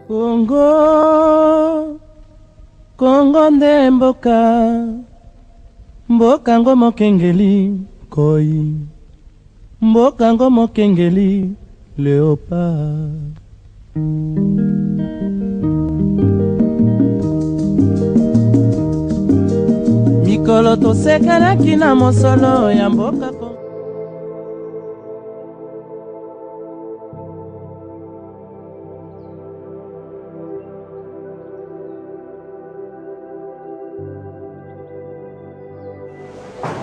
Congo, Congo nde mboka, mboka ngo mokengeli koi, mboka ngo mokengeli léopard. Mikolo tosekelaki na mosolo ya mboka Congo.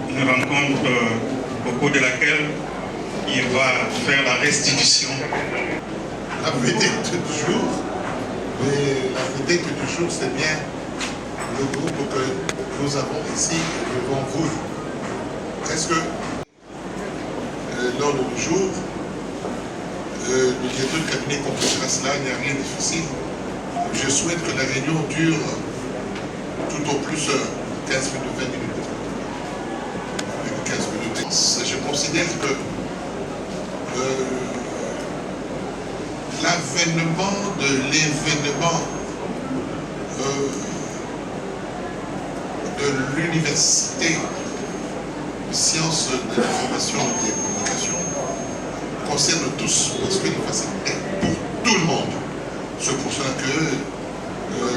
Une rencontre au cours de laquelle il va faire la restitution. La vedette du jour, mais la vedette du jour, c'est bien le groupe que nous avons ici devant vous. Est-ce que l'ordre du jour, le directeur du cabinet complétera cela, il n'y a rien de difficile. Je souhaite que la réunion dure tout au plus 15 minutes, 20 minutes. 15 minutes. Je considère que l'avènement de l'événement de l'université de sciences de l'information et des communications concerne tous, parce que l'université est pour tout le monde. C'est pour cela que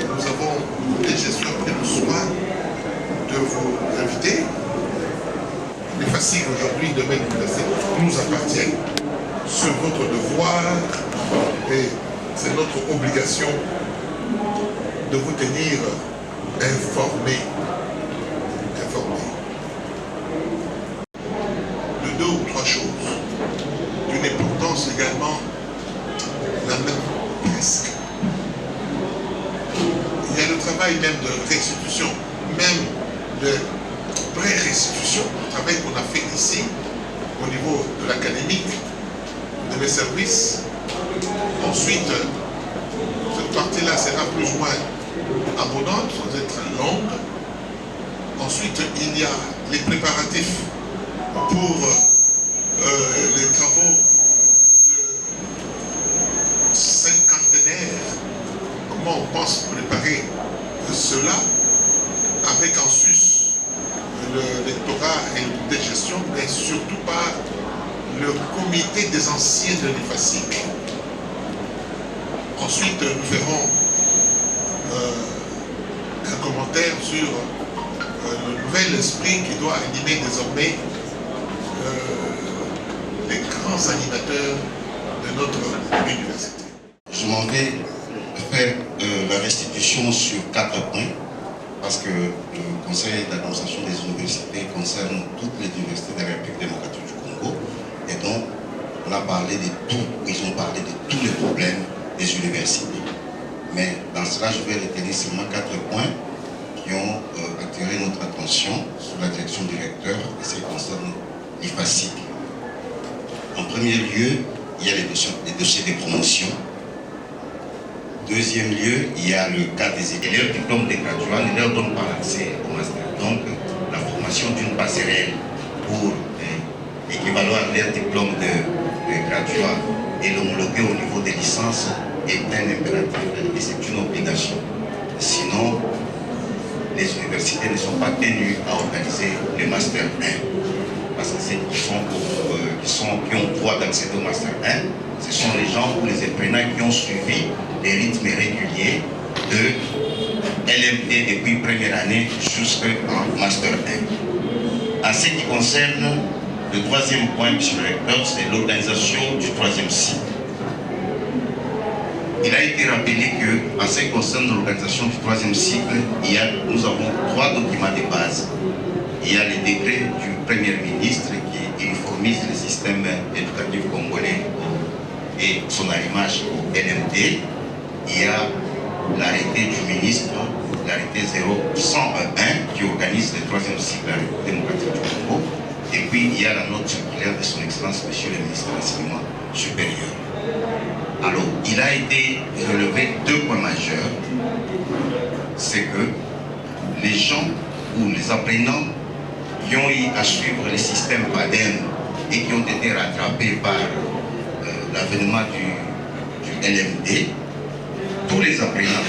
nous avons, les gestions, pris le soin de vous inviter. Les facile aujourd'hui de mettre l'université nous appartient. C'est votre devoir et c'est notre obligation de vous tenir informés. De deux ou trois choses. D'une importance également la même presque. Il y a le travail même de restitution, même de pré-restitution, le travail qu'on a fait ici au niveau de l'académique, de mes services. Ensuite, cette partie-là sera plus ou moins abondante, sans être longue. Ensuite, il y a les préparatifs pour les travaux de cinquantenaire. Comment on pense préparer cela avec en sus le lectorat et de gestion, mais surtout par le comité des anciens de l'EFASIC. Ensuite, nous ferons un commentaire sur le nouvel esprit qui doit animer désormais les grands animateurs de notre université. Je m'en vais faire la restitution sur 4 points, parce que le Conseil d'administration des universités concerne toutes les universités de la République démocratique du Congo, et donc on a parlé de tout, ils ont parlé de tous les problèmes des universités. Mais dans cela, je vais retenir seulement 4 points qui ont attiré notre attention sous la direction du recteur, et ce qui concerne l'IFASIC. En premier lieu, il y a les dossiers de promotion. Deuxième lieu, il y a le cas des élèves diplômes de graduats, ne leur donne pas l'accès au master. Donc, la formation d'une passerelle pour équivaloir leur diplôme de graduat et l'homologuer au niveau des licences est un impératif et c'est une obligation. Sinon, les universités ne sont pas tenues à organiser le master 1. Parce que ceux qui ont droit d'accéder au master 1, ce sont les gens ou les apprenants qui ont suivi les rythmes réguliers de LMD depuis première année jusqu'en master 1. En ce qui concerne le troisième point, M. le recteur, c'est l'organisation du troisième cycle. Il a été rappelé qu'en ce qui concerne l'organisation du troisième cycle, nous avons 3 documents de base. Il y a le décret du Premier ministre qui uniformise le système éducatif congolais et son arrimage au LMD. Il y a l'arrêté du ministre, l'arrêté 0101 qui organise le troisième cycle de la République démocratique du Congo. Et puis il y a la note circulaire de son Excellence, Monsieur le ministre de l'Enseignement supérieur. Alors, il a été relevé 2 points majeurs. C'est que les gens ou les apprenants qui ont eu à suivre le système PADEM et qui ont été rattrapés par l'avènement du LMD tous les apprenants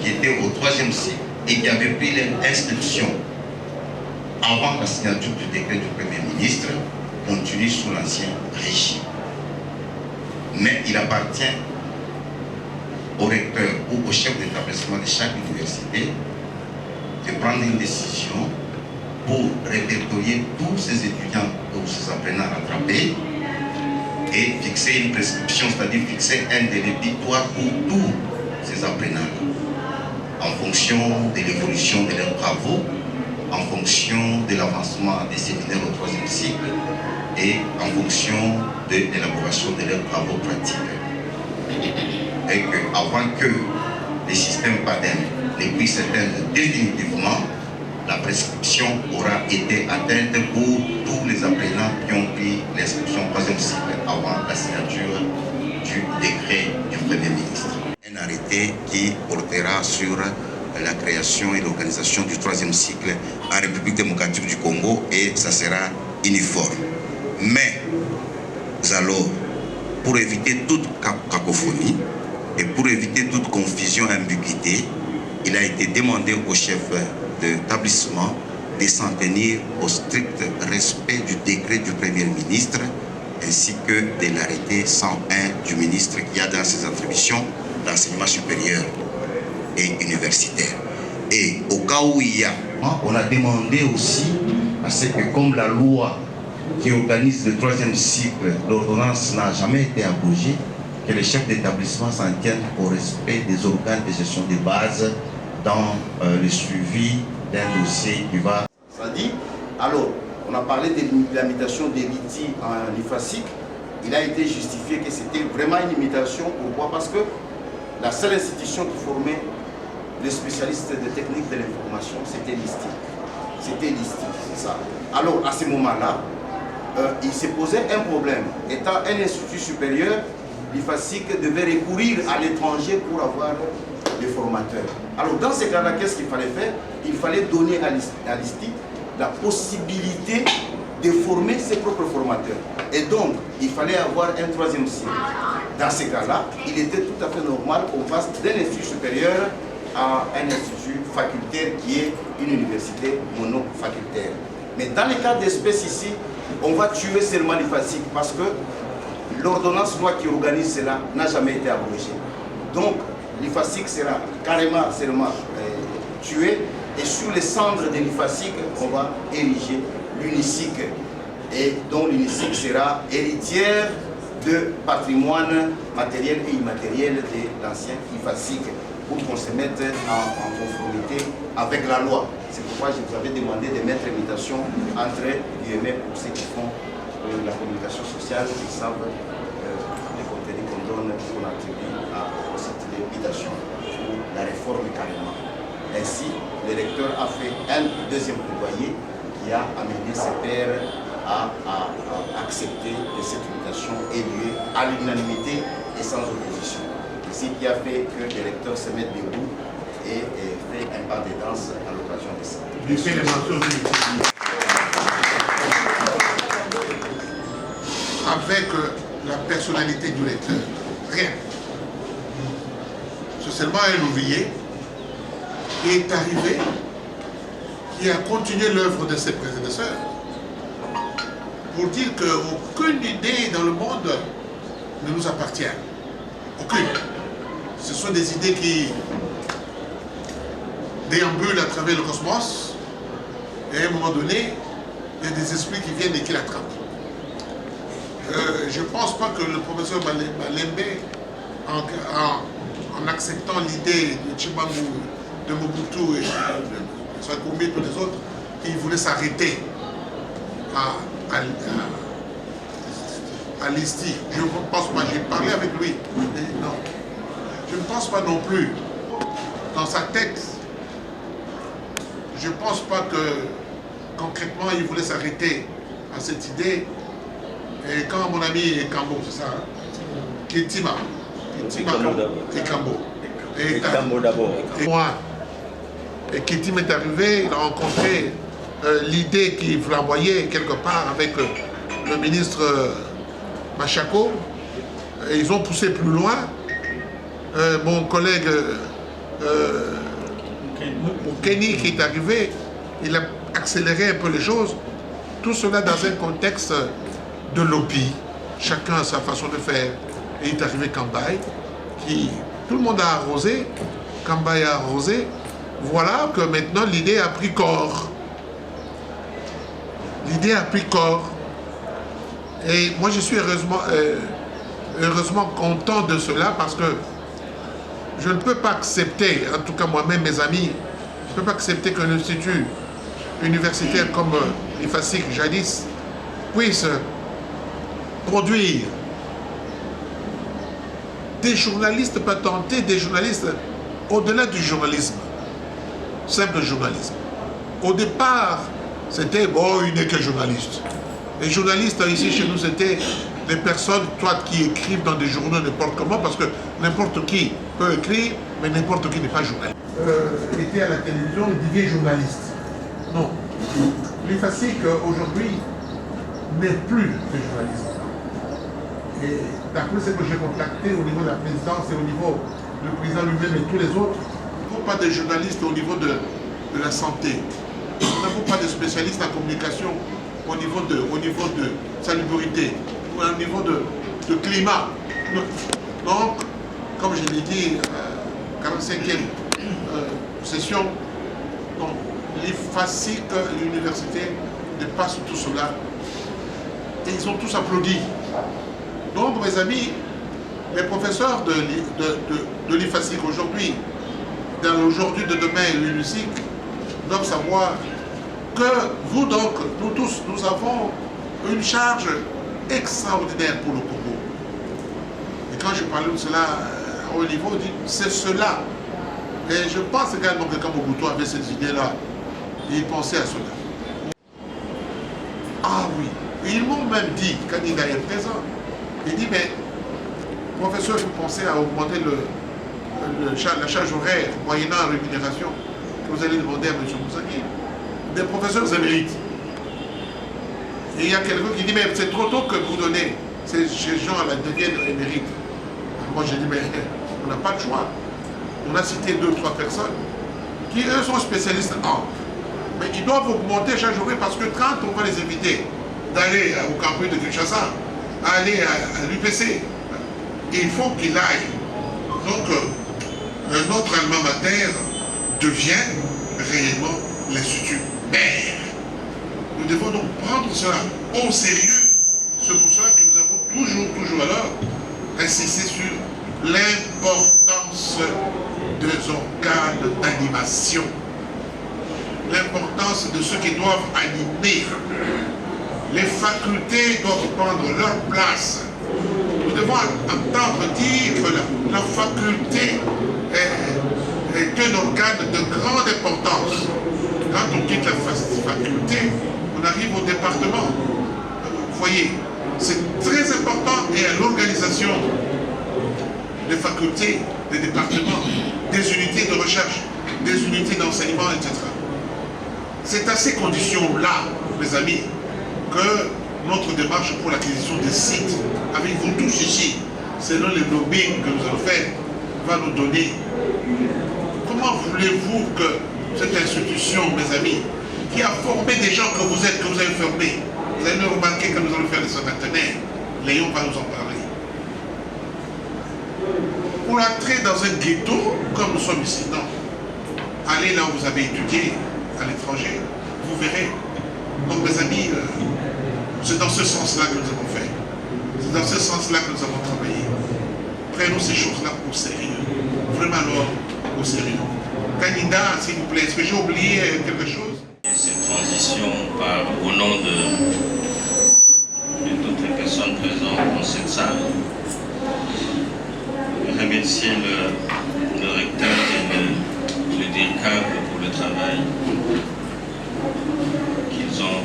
qui étaient au 3e cycle et qui avaient pris leur inscription avant la signature du décret du Premier ministre continuent sous l'ancien régime. Mais il appartient au recteur ou au chef d'établissement de chaque université de prendre une décision pour répertorier tous ces étudiants ou ces apprenants rattrapés et fixer une prescription, c'est-à-dire fixer un délai butoir pour tous ces apprenants en fonction de l'évolution de leurs travaux, en fonction de l'avancement des séminaires au 3e cycle et en fonction de l'élaboration de leurs travaux pratiques. Et qu'avant que les systèmes PADEM ne puissent atteindre définitivement, la prescription aura été atteinte pour tous les apprenants qui ont pris l'inscription 3e cycle avant la signature du décret du Premier ministre. Un arrêté qui portera sur la création et l'organisation du 3e cycle en République démocratique du Congo et ça sera uniforme. Mais alors, pour éviter toute cacophonie et pour éviter toute confusion et ambiguïté, il a été demandé au chef d'établissement de s'en tenir au strict respect du décret du Premier ministre ainsi que de l'arrêté 101 du ministre qui a dans ses attributions d'enseignement supérieur et universitaire. Et au cas où il y a, on a demandé aussi à ce que comme la loi qui organise le 3e cycle, l'ordonnance n'a jamais été abrogée, que les chefs d'établissement s'en tiennent au respect des organes de gestion de base dans le suivi d'un dossier qui va... Ça dit, alors, on a parlé de l'imitation des litis en IFASIC. Il a été justifié que c'était vraiment une imitation. Pourquoi? Parce que la seule institution qui formait les spécialistes de technique de l'information, c'était l'ISTI. C'était l'ISTI, c'est ça. Alors, à ce moment-là, il s'est posé un problème. Étant un institut supérieur, l'IFASIC devait recourir à l'étranger pour avoir des formateurs. Alors dans ces cas-là, qu'est-ce qu'il fallait faire? Il fallait donner à l'ISTI la possibilité de former ses propres formateurs. Et donc, il fallait avoir un 3e cycle. Dans ces cas-là, il était tout à fait normal qu'on passe d'un institut supérieur à un institut facultaire qui est une université monofacultaire. Mais dans les cas d'espèce ici, on va tuer seulement l'IFASIC parce que l'ordonnance loi qui organise cela n'a jamais été abrogée. Donc, l'IFASIC sera carrément seulement tué et sur les cendres de l'IFASIC, on va ériger l'UNICIC et dont l'UNICIC sera héritière de patrimoine matériel et immatériel de l'ancien IFASIC pour qu'on se mette en conformité avec la loi. C'est pourquoi je vous avais demandé de mettre l'imitation entre guillemets pour ceux qui font la communication sociale, qui savent les contenus qu'on donne, qu'on attribue à cette limitation ou la réforme carrément. Ainsi, le recteur a fait un 2e plaidoyer qui a amené ses pairs à accepter que cette limitation ait lieu à l'unanimité et sans opposition. Ce qui a fait que les recteurs se mettent debout et fait un pas de danse à l'occasion de ça. Avec la personnalité du lecteur, rien. C'est seulement un ouvrier qui est arrivé, qui a continué l'œuvre de ses prédécesseurs pour dire qu'aucune idée dans le monde ne nous appartient. Aucune. Ce sont des idées qui déambulent à travers le cosmos et à un moment donné, il y a des esprits qui viennent et qui l'attrapent. Je ne pense pas que le professeur Malembe, en acceptant l'idée de Chibangu, de Mobutu et de Sakoumi et tous les autres, il voulait s'arrêter à l'ISTI. Je ne pense pas, j'ai parlé avec lui. Mais non, je ne pense pas non plus. Dans sa tête, je ne pense pas que concrètement il voulait s'arrêter à cette idée. Et quand mon ami Kambo, c'est ça, Ketima et Kambo. Et Kambo d'abord. Et moi, et Ketima est arrivé, il a rencontré l'idée qu'il flamboyait quelque part avec le ministre Machako. Et ils ont poussé plus loin. mon collègue Kenny qui est arrivé, il a accéléré un peu les choses. Tout cela dans un contexte de lobby. Chacun a sa façon de faire. Et il est arrivé Kambaye, qui tout le monde a arrosé. Kambaye a arrosé. Voilà que maintenant l'idée a pris corps. L'idée a pris corps. Et moi je suis heureusement content de cela parce que je ne peux pas accepter, en tout cas moi-même, mes amis, je ne peux pas accepter qu'un institut universitaire comme l'IFASIC, jadis, puisse produire des journalistes patentés, des journalistes au-delà du journalisme, simple journalisme. Au départ, c'était, bon, il n'est que journaliste. Les journalistes ici chez nous, c'était des personnes, toi, qui écrivent dans des journaux n'importe comment, parce que n'importe qui peut écrire, mais n'importe qui n'est pas journaliste. Était à la télévision, il devient journaliste. Non. L'IFASIC, aujourd'hui, n'est plus que journaliste. Et d'après ce que j'ai contacté au niveau de la présidence et au niveau du président lui-même et tous les autres, nous n'avons pas de journalistes au niveau de la santé. Nous n'avons pas de spécialistes en communication au niveau de salubrité, ou au niveau de climat. Donc, comme je l'ai dit, 45e session, l'IFASIC, l'université, dépasse tout cela. Et ils ont tous applaudi. Donc, mes amis, les professeurs de l'IFASIC aujourd'hui, dans l'aujourd'hui de demain et l'UNICIC, doivent savoir que vous donc, nous tous, nous avons une charge extraordinaire pour le Congo. Et quand je parlais de cela au niveau, c'est cela. Et je pense également que quand Mobutu avait cette idée-là, il pensait à cela. Ah oui, ils m'ont même dit, quand il est présent, il dit, mais professeur, vous pensez à augmenter la charge horaire moyennant rémunération que vous allez demander à M. Moussaki, des professeurs émérites. Et il y a quelqu'un qui dit, mais c'est trop tôt que vous donnez ces gens-là deviennent émérites. Moi j'ai dit, mais on n'a pas de choix. On a cité 2 ou 3 personnes qui, eux, sont spécialistes en. Mais ils doivent augmenter chaque journée parce que quand on va les inviter d'aller au campus de Kinshasa, aller à l'UPC, il faut qu'il aille. Donc, notre alma mater devient réellement l'Institut mère. Nous devons donc prendre cela au sérieux. C'est pour cela que nous avons toujours alors insisté sur l'importance des organes d'animation, l'importance de ceux qui doivent animer. Les facultés doivent prendre leur place. Nous devons entendre dire que la faculté est un organe de grande importance. Quand on quitte la faculté, on arrive au département. Vous voyez, c'est très important et à l'organisation des facultés, des départements, des unités de recherche, des unités d'enseignement, etc. C'est à ces conditions-là, mes amis, que notre démarche pour l'acquisition des sites, avec vous tous ici, selon les lobbying que nous allons faire, va nous donner. Comment voulez-vous que cette institution, mes amis, qui a formé des gens que vous avez formés, vous allez remarquer que nous allons faire des centenaires, Léon va nous en parler. Pour entrer dans un ghetto, comme nous sommes ici, non. Allez là où vous avez étudié, à l'étranger, vous verrez. Donc mes amis, c'est dans ce sens-là que nous avons fait. C'est dans ce sens-là que nous avons travaillé. Prenons ces choses-là au sérieux. Vraiment alors, au sérieux. Candidat, s'il vous plaît, est-ce que j'ai oublié quelque chose? Cette transition parle au nom de toutes les personnes présentes dans cette salle. Je remercie le recteur et le DICAP pour le travail qu'ils ont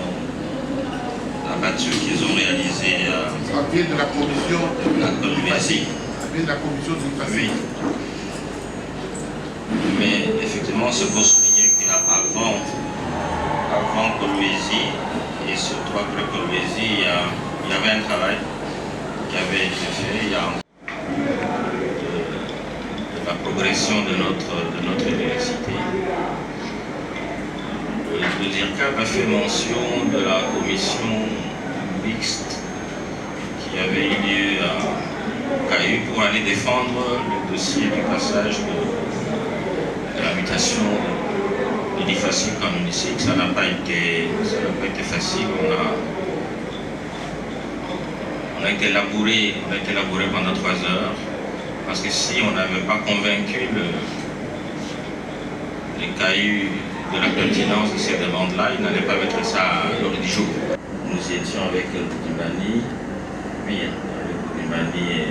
abattu, qu'ils ont réalisé Ça vient de la commission du FASIC. Ça vient de la commission du FASIC. Oui. Mais effectivement, c'est pour souligner qu'avant Kolwezi, et surtout après Kolwezi, il y avait un travail qui avait été fait. Il y a progression de notre université. Le DIRCAP a fait mention de la commission mixte qui avait eu lieu à CAU pour aller défendre le dossier du passage de la mutation de l'IFASIC en UNICIC. Ça n'a pas été facile. On a été labouré pendant 3 heures, parce que si on n'avait pas convaincu les CAU de la pertinence de ces demandes-là, ils n'allaient pas mettre ça à l'ordre du jour. Nous étions avec Boudimani, oui, avec Boudimani et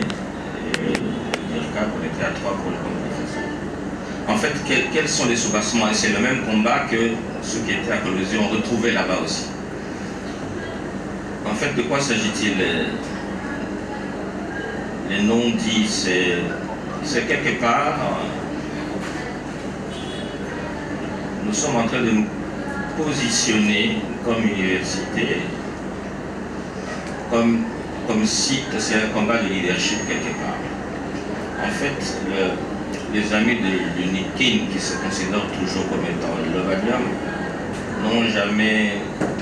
le DIRCAP, on était à 3 pour le compte de l'IFASIC. En fait, quels sont les soubassements? Et c'est le même combat que ceux qui étaient à Colosie ont retrouvé là-bas aussi. En fait, de quoi s'agit-il? Les non-dits, c'est quelque part, nous sommes en train de nous positionner comme université, comme site, c'est un combat de leadership quelque part. En fait, les amis de l'UNIKIN, qui se considèrent toujours comme étant le Valium, n'ont jamais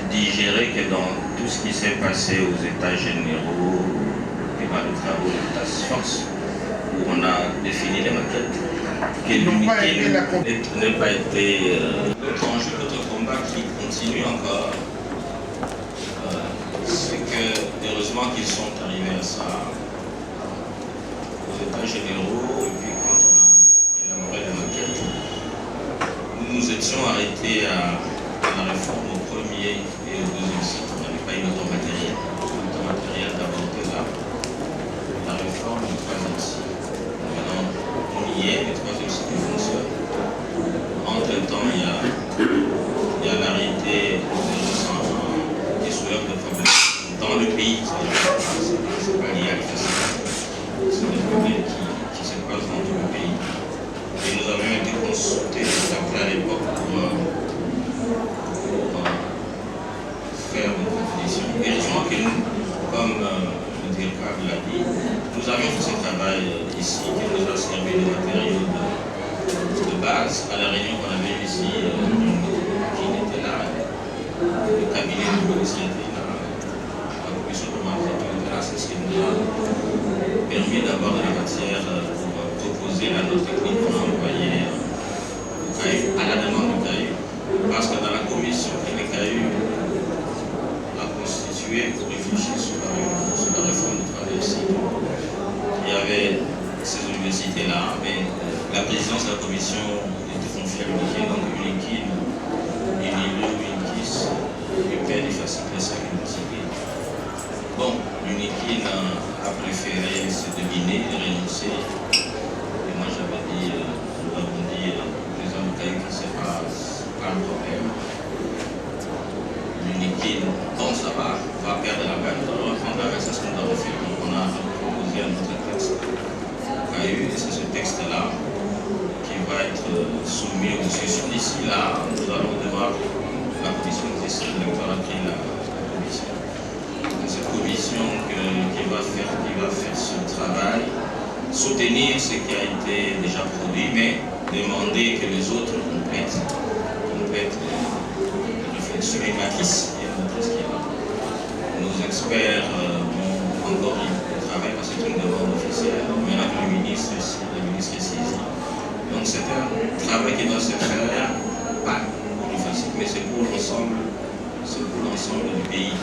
digéré que dans tout ce qui s'est passé aux États généraux, de travaux de task force, où on a défini les maquettes, que l'UNIKIN n'ait pas été l'autre enjeu, l'autre combat qui continue encore, c'est que heureusement qu'ils sont arrivés à ça aux États généraux, et puis quand on a élaboré les maquettes, nous nous étions arrêtés à la réforme au premier et au deuxième cycle. On n'avait pas eu notre matériel. Notre matériel d'abord était là. La réforme du troisième cycle. Maintenant, on y est, le troisième cycle fonctionne. Entre-temps, il y a l'arrêté qui soulève des problèmes dans le pays. C'est pas lié à l'IFASIC. C'est des problèmes qui se passent dans tout le pays. Et nous avions été consultés à l'époque pour faire une proposition. Et heureusement que nous, comme le DIRCAP l'a dit, nous avions fait ce travail ici, qui nous a servi de matériaux de base. À la réunion qu'on avait ici, qui était là, le cabinet du ministre était là, la commission de mandat était là, c'est ce qui nous a permis d'avoir de la matière pour proposer la note technique qu'on a envoyée au CAU, à la demande du CAU. Parce que dans la commission que le CAU a constituée pour réfléchir sur la réforme du troisième cycle, il y avait ces universités-là, mais la présidence de la commission était confiée à l'UNIKIN, donc l'UNIKIN, l'UNIKIS, l'UPEN, l'IFASIC, les 5 universités. Bon, l'UNIKIN a préféré se deviner et renoncer. Et moi j'avais dit, nous avons dit, au président du CAU que c'est pas le problème. L'UNIKIN, quand ça va perdre la peine, on va prendre la c'est ce qu'on a fait. Donc on a proposé un autre texte au CAU, et c'est ce texte-là qui va être soumis aux discussions. D'ici là, nous allons devoir, la commission existe, l'électorat a pris la commission. Cette commission qui va faire ce travail, soutenir ce qui a été déjà produit, mais demander que les autres complètent les réflexions et maquissent et montrent ce qu'il y a là. Nos experts ont encore le travail parce que c'est une demande officielle, mais avec le ministre est saisi. Donc c'est un travail qui doit se faire, pas pour l'IFASIC, mais c'est pour l'ensemble du pays.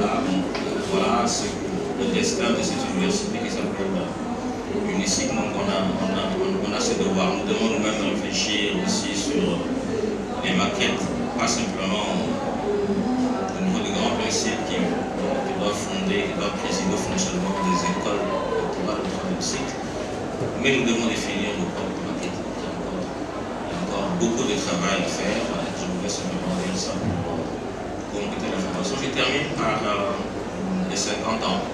Là, voilà, c'est le destin de cette université qui s'appelle UNICIC. Donc on a ce devoir. Nous devons nous-mêmes réfléchir aussi sur les maquettes, pas simplement au niveau des grands principes qui doivent présider au fonctionnement des écoles électorales de troisième cycle. Mais nous devons définir nos propres maquettes. Il y a encore beaucoup de travail à faire. Je voudrais simplement dire ça pour compléter l'information. Je termine par les 50 ans.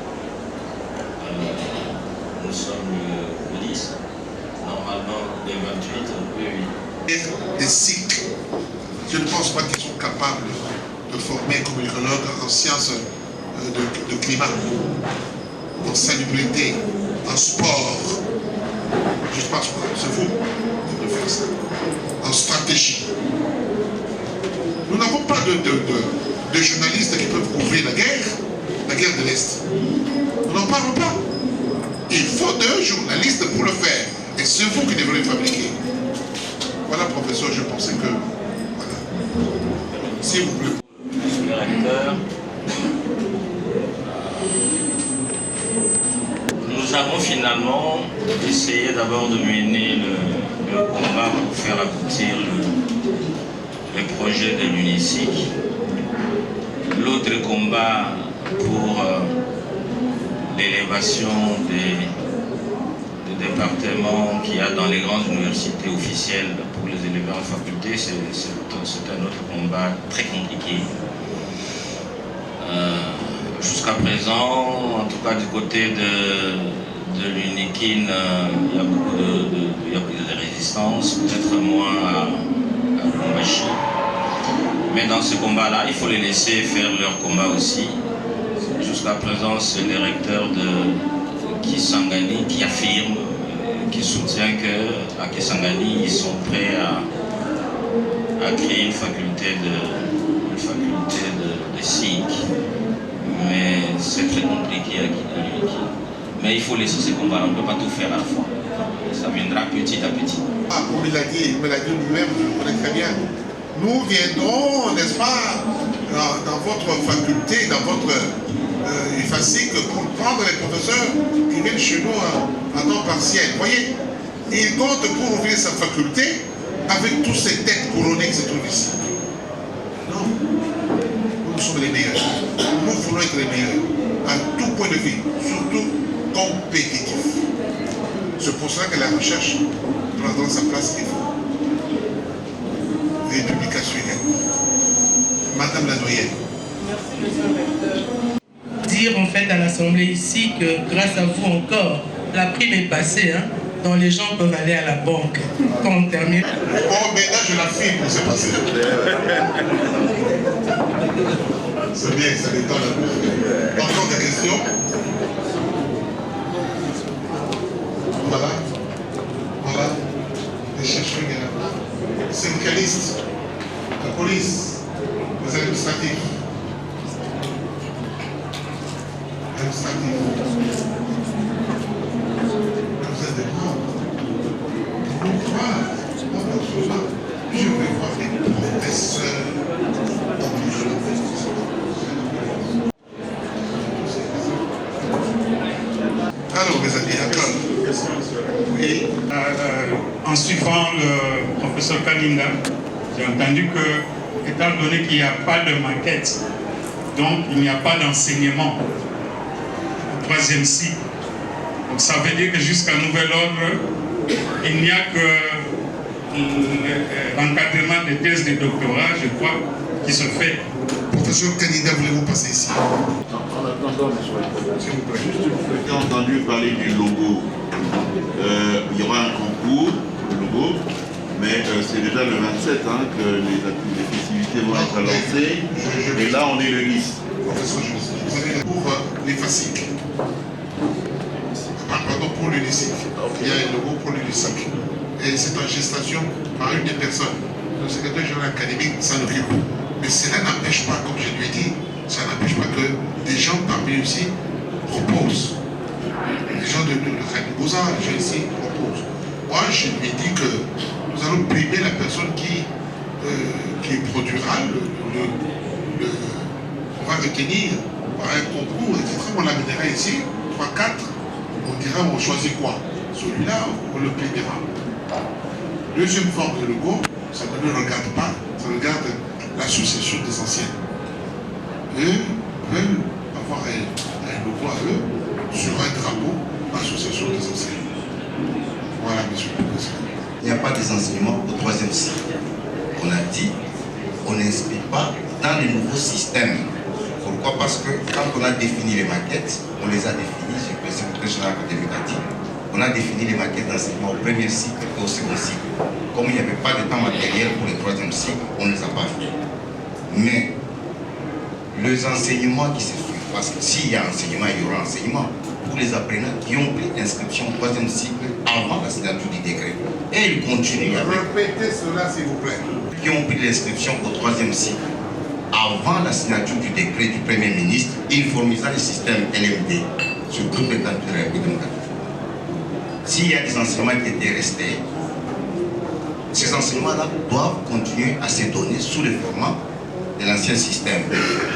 Nous sommes le 10, normalement le 28, oui. Des cycles. Je ne pense pas qu'ils sont capables de former un communicologue en sciences de climat, en salubrité, en sport, Juste parce que c'est vous de faire ça. En stratégie. Nous n'avons pas de journalistes qui peuvent couvrir la guerre de l'Est. Nous n'en parlons pas. Il faut 2 journalistes pour le faire. Et c'est vous qui devrez le fabriquer. Voilà, professeur, je pensais que... Voilà. S'il vous plaît. Monsieur le recteur, nous avons finalement essayé d'abord de mener le combat pour faire aboutir le projet de l'UNICIC. L'autre combat pour l'élévation des départements qu'il y a dans les grandes universités officielles pour les élever en faculté, c'est un autre combat très compliqué. Jusqu'à présent, en tout cas du côté de l'UNIKIN, il y a beaucoup de résistance, peut-être moins à Lubumbashi. Mais dans ce combat-là, il faut les laisser faire leur combat aussi. Jusqu'à présent, c'est le recteur de Kisangani qui affirme, qui soutient qu'à Kisangani, ils sont prêts à créer une faculté de SIC. Mais c'est très compliqué à l'UNIKIN. Mais il faut laisser ce combat, on ne peut pas tout faire à la fois. Ça viendra petit à petit. Comme il me l'a dit lui-même, je le connais très bien. Nous viendrons, n'est-ce pas, dans votre faculté, dans votre IFASIC, pour prendre les professeurs qui viennent chez nous à temps partiel. Vous voyez, il compte pour ouvrir sa faculté avec toutes ces têtes couronnées qui se trouvent ici. Non, nous sommes les meilleurs. Nous voulons être les meilleurs, à tout point de vue, surtout compétitif. C'est pour cela que la recherche prendra sa place qu'il faut. Les publications également. Madame la doyenne. Merci, monsieur le recteur. Dire en fait à l'Assemblée ici que grâce à vous encore, la prime est passée, hein, dont les gens peuvent aller à la banque quand on termine. Oh, mais là je l'affirme, c'est passé. C'est bien, ça détend la bouffe. Encore des questions? Voilà. Voilà. Les chercheurs également. Les syndicalistes, la police, les administratifs. Vous êtes des grands. Nous croire, je vais voir les professeurs. Alors, mes amis, encore. Oui. En suivant le professeur Kalinda, j'ai entendu que, étant donné qu'il n'y a pas de maquette, donc il n'y a pas d'enseignement au 3e cycle. Donc ça veut dire que jusqu'à nouvel ordre, il n'y a que l'encadrement des thèses de doctorat, je crois, qui se fait. Professeur Kalinda, voulez-vous passer ici? En attendant, monsieur le président, s'il vous plaît. J'ai entendu parler du logo. Il y aura un concours pour le logo, mais c'est déjà le 27 que les festivités vont être lancées. Et là, on est le 10. Professeur, pour les FASIC. Pardon, pour l'UNICIC. Il y a un logo pour l'UNICIC. Et c'est en gestation par une des personnes. Le secrétaire général académique s'en occupe. Mais cela n'empêche pas, comme je lui ai dit, ça n'empêche pas que des gens parmi eux ici proposent. Les gens de Beaux-Arts, les gens ici proposent. Moi, je lui ai dit que nous allons primer la personne qui produira on va retenir par un concours, etc. On l'amènera ici, 3, 4, on dira on choisit quoi. Celui-là, on le primera. Deuxième forme de logo, ça ne le regarde pas, ça regarde l'association des anciens. Eux veulent avoir un logo à eux sur un drapeau, l'association des anciens. Voilà, monsieur le président. Il n'y a pas des enseignements au 3e cycle. On a dit, on n'inscrit pas dans les nouveaux systèmes. Pourquoi? Parce que quand on a défini les maquettes, on les a définies, je peux dire que le général académique a dit, on a défini les maquettes d'enseignement au 1er cycle et au 2e cycle. Comme il n'y avait pas de temps matériel pour le 3e cycle, on ne les a pas fait. Mais les enseignements qui se suivent, parce que s'il y a enseignement, il y aura enseignement, pour les apprenants qui ont pris inscription au 3e cycle avant la signature du décret. Et il continue avec... Répétez cela s'il vous plaît. Qui ont pris l'inscription au 3e cycle avant la signature du décret du Premier ministre uniformisant le système LMD sur toute l'étendue de la République démocratique. S'il y a des enseignements qui étaient restés, ces enseignements-là doivent continuer à se donner sous le format de l'ancien système.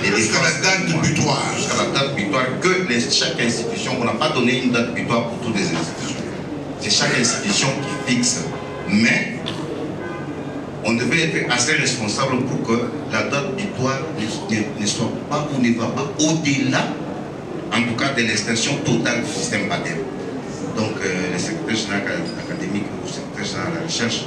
Jusqu'à la date butoir. Jusqu'à la date butoir que chaque institution, on n'a pas donné une date butoir pour toutes les institutions. C'est chaque institution qui fixe. Mais on devait être assez responsable pour que la date butoir ne soit pas ou ne va pas au-delà, en tout cas, de l'extension totale du système BADEM. Donc, le secrétaire général académique ou le secrétaire général de la recherche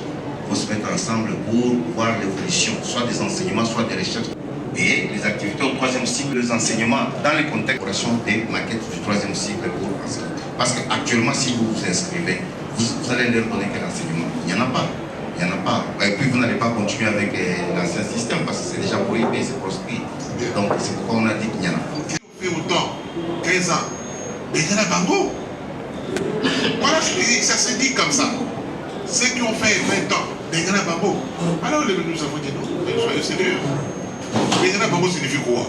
vont se mettre ensemble pour voir l'évolution, soit des enseignements, soit des recherches. Et les activités au 3e cycle, les enseignements dans le contexte des maquettes du 3e cycle pour enseigner. Parce qu'actuellement, si vous vous inscrivez, vous allez leur donner quel enseignement? Il n'y en a pas. Il n'y en a pas. Et puis vous n'allez pas continuer avec l'ancien système parce que c'est déjà prohibé, c'est proscrit. Donc c'est pourquoi on a dit qu'il n'y en a pas. Qui ont fait autant, 15 ans, mais il y en a bango. Voilà, ça se dit comme ça. Ceux qui ont fait 20 ans, mais il y en a bango. Alors nous avons dit non, soyez sérieux. Mais il y en a bango signifie quoi?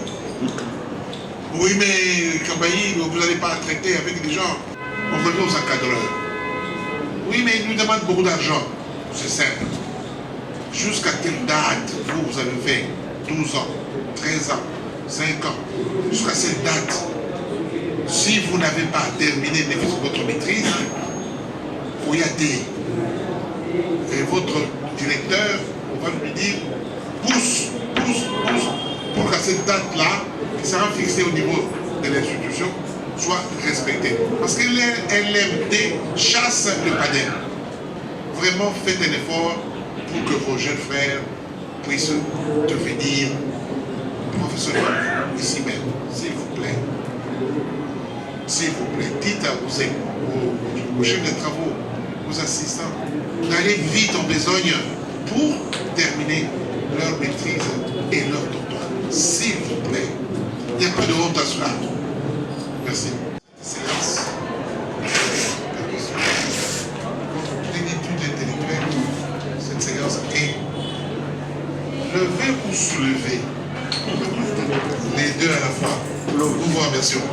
Oui, mais Kabayi, vous n'allez pas traiter avec des gens. On revient aux encadreurs. Oui, mais ils nous demandent beaucoup d'argent. C'est simple. Jusqu'à quelle date vous avez fait 12 ans, 13 ans, 5 ans, jusqu'à cette date, si vous n'avez pas terminé votre maîtrise, il faut y aller. Et votre directeur, on va lui dire, pousse, pour qu'à cette date-là, qui sera fixée au niveau de l'institution, soit respectée. Parce que l'LMD chasse le BADEM. Vraiment, faites un effort pour que vos jeunes frères puissent devenir professionnels ici même, s'il vous plaît. S'il vous plaît, dites aux chefs de travaux, aux assistants, d'aller vite en besogne pour terminer leur maîtrise et leur doctorat. S'il vous plaît. Il n'y a pas de honte à cela. Merci. Silence. L'étude intellectuelle, cette séance est lever ou soulever. Les deux à la fois. Nous vous remercions.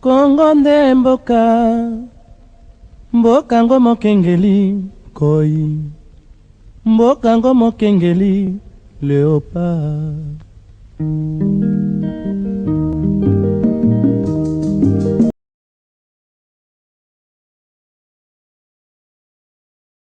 Kongo nde mboka ngo mokengeli koi mboka ngo mokengeli leopard